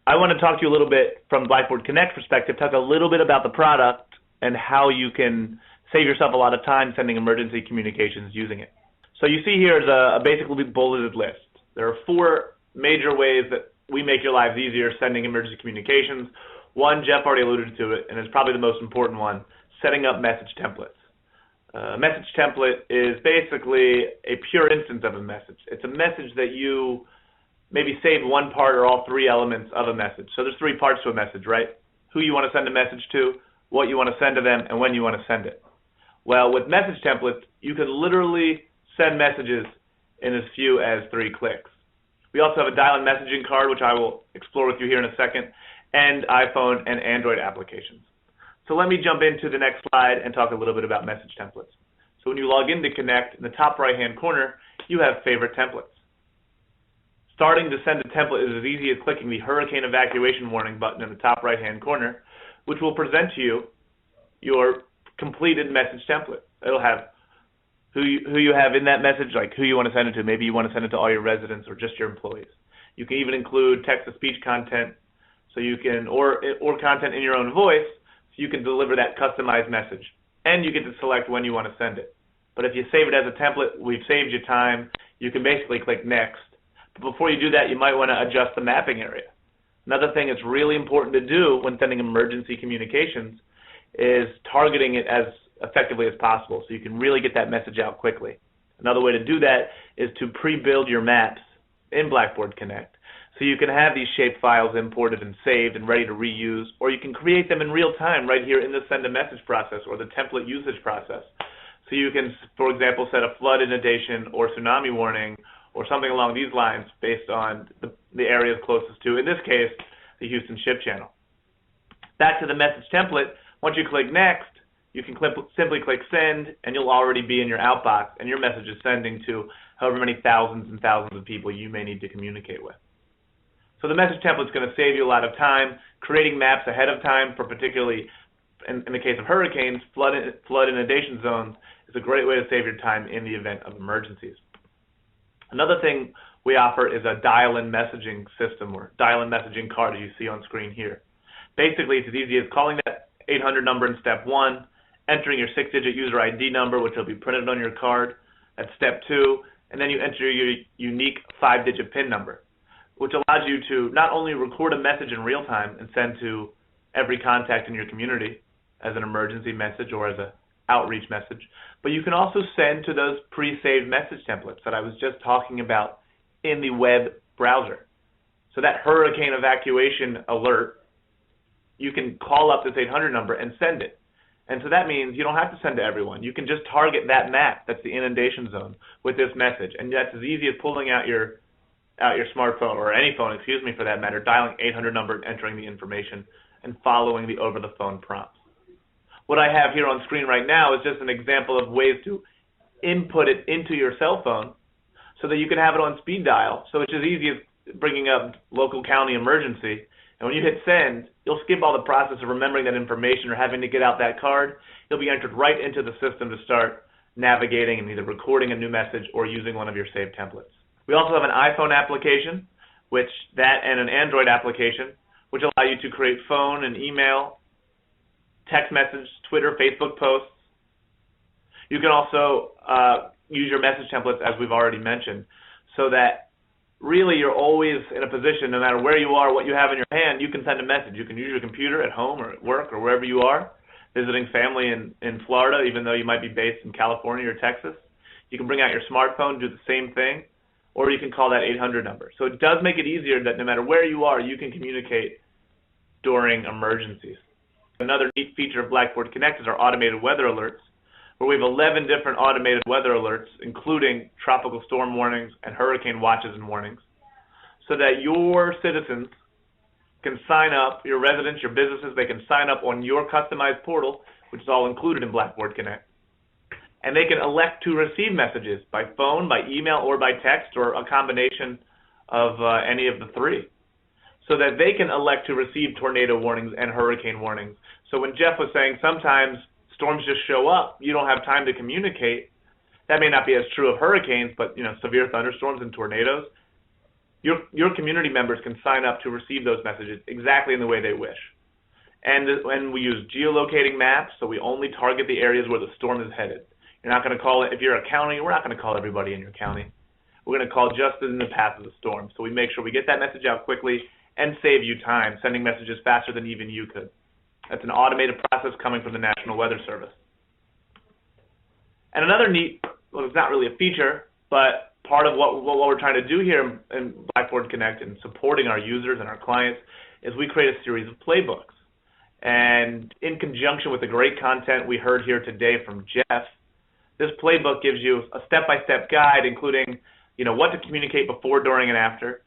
I want to talk to you a little bit from Blackboard Connect perspective, talk a little bit about the product and how you can save yourself a lot of time sending emergency communications using it. So you see here is a basically bulleted list. There are 4 major ways that we make your lives easier sending emergency communications. One, Jeff already alluded to it, and it's probably the most important one, setting up message templates. A message template is basically a pure instance of a message. It's a message that you maybe save one part or all 3 elements of a message. So there's 3 parts to a message, right? Who you want to send a message to, what you want to send to them, and when you want to send it. Well, with message templates, you can literally send messages in as few as 3 clicks. We also have a dial-in messaging card, which I will explore with you here in a second, and iPhone and Android applications. So let me jump into the next slide and talk a little bit about message templates. So when you log into Connect, in the top right-hand corner, you have favorite templates. Starting to send a template is as easy as clicking the hurricane evacuation warning button in the top right-hand corner, which will present to you your completed message template. It'll have who you have in that message, like who you want to send it to. Maybe you want to send it to all your residents or just your employees. You can even include text-to-speech content, so you can or content in your own voice, so you can deliver that customized message. And you get to select when you want to send it. But if you save it as a template, we've saved you time. You can basically click next. But before you do that, you might want to adjust the mapping area. Another thing that's really important to do when sending emergency communications is targeting it as effectively as possible so you can really get that message out quickly. Another way to do that is to pre-build your maps in Blackboard Connect so you can have these shape files imported and saved and ready to reuse, or you can create them in real time right here in the send a message process or the template usage process. So you can, for example, set a flood inundation or tsunami warning or something along these lines based on the areas closest to, in this case, the Houston Ship Channel. Back to the message template, once you click next, you can simply click send, and you'll already be in your outbox, and your message is sending to however many thousands and thousands of people you may need to communicate with. So the message template is going to save you a lot of time. Creating maps ahead of time for particularly, in the case of hurricanes, flood inundation zones is a great way to save your time in the event of emergencies. Another thing we offer is a dial-in messaging system or dial-in messaging card as you see on screen here. Basically, it's as easy as calling that 800 number in step 1, entering your 6-digit user ID number, which will be printed on your card. That's step 2, and then you enter your unique 5-digit PIN number, which allows you to not only record a message in real time and send to every contact in your community as an emergency message or as an outreach message, but you can also send to those pre-saved message templates that I was just talking about in the web browser. So that hurricane evacuation alert, you can call up this 800 number and send it. And so that means you don't have to send to everyone. You can just target that map, that's the inundation zone, with this message. And that's as easy as pulling out your smartphone, or any phone, excuse me, for that matter, dialing 800 number and entering the information and following the over-the-phone prompts. What I have here on screen right now is just an example of ways to input it into your cell phone so that you can have it on speed dial. So it's as easy as bringing up local county emergency. And when you hit send, you'll skip all the process of remembering that information or having to get out that card. You'll be entered right into the system to start navigating and either recording a new message or using one of your saved templates. We also have an iPhone application, and an Android application, which allow you to create phone and email, text message, Twitter, Facebook posts. You can also use your message templates, as we've already mentioned, so that really you're always in a position, no matter where you are, what you have in your hand, you can send a message. You can use your computer at home or at work or wherever you are, visiting family in Florida, even though you might be based in California or Texas. You can bring out your smartphone, do the same thing, or you can call that 800 number. So it does make it easier that no matter where you are, you can communicate during emergencies. Another neat feature of Blackboard Connect is our automated weather alerts, where we have 11 different automated weather alerts, including tropical storm warnings and hurricane watches and warnings, so that your citizens can sign up, your residents, your businesses, they can sign up on your customized portal, which is all included in Blackboard Connect. And they can elect to receive messages by phone, by email, or by text, or a combination of any of the 3, so that they can elect to receive tornado warnings and hurricane warnings. So when Jeff was saying sometimes storms just show up, you don't have time to communicate, that may not be as true of hurricanes, but severe thunderstorms and tornadoes, your community members can sign up to receive those messages exactly in the way they wish. And we use geolocating maps, so we only target the areas where the storm is headed. You're not going to call it, if you're a county, we're not going to call everybody in your county. We're going to call just in the path of the storm. So we make sure we get that message out quickly and save you time, sending messages faster than even you could. That's an automated process coming from the National Weather Service. And another neat, well, it's not really a feature, but part of what we're trying to do here in Blackboard Connect and supporting our users and our clients is we create a series of playbooks. And in conjunction with the great content we heard here today from Jeff, this playbook gives you a step-by-step guide, including, what to communicate before, during, and after,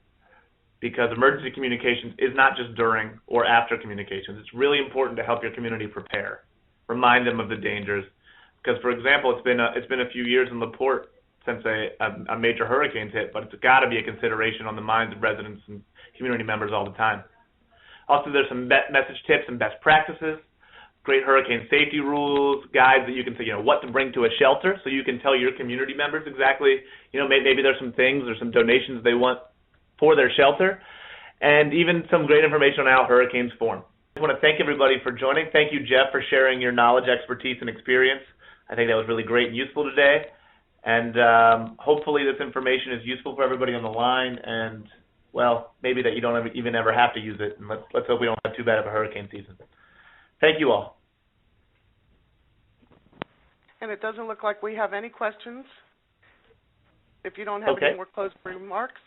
because emergency communications is not just during or after communications. It's really important to help your community prepare, remind them of the dangers. Because, for example, it's been a few years in LaPorte since a major hurricane's hit, but it's got to be a consideration on the minds of residents and community members all the time. Also, there's some message tips and best practices, great hurricane safety rules, guides that you can say, what to bring to a shelter, so you can tell your community members exactly, maybe there's some things or some donations they want for their shelter, and even some great information on how hurricanes form. I want to thank everybody for joining. Thank you, Jeff, for sharing your knowledge, expertise, and experience. I think that was really great and useful today, and hopefully this information is useful for everybody on the line, and well, maybe that you don't even ever have to use it, and let's hope we don't have too bad of a hurricane season. Thank you all. And it doesn't look like we have any questions. If you don't have any more closing remarks.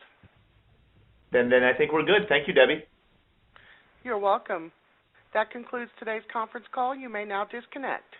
Then I think we're good. Thank you, Debbie. You're welcome. That concludes today's conference call. You may now disconnect.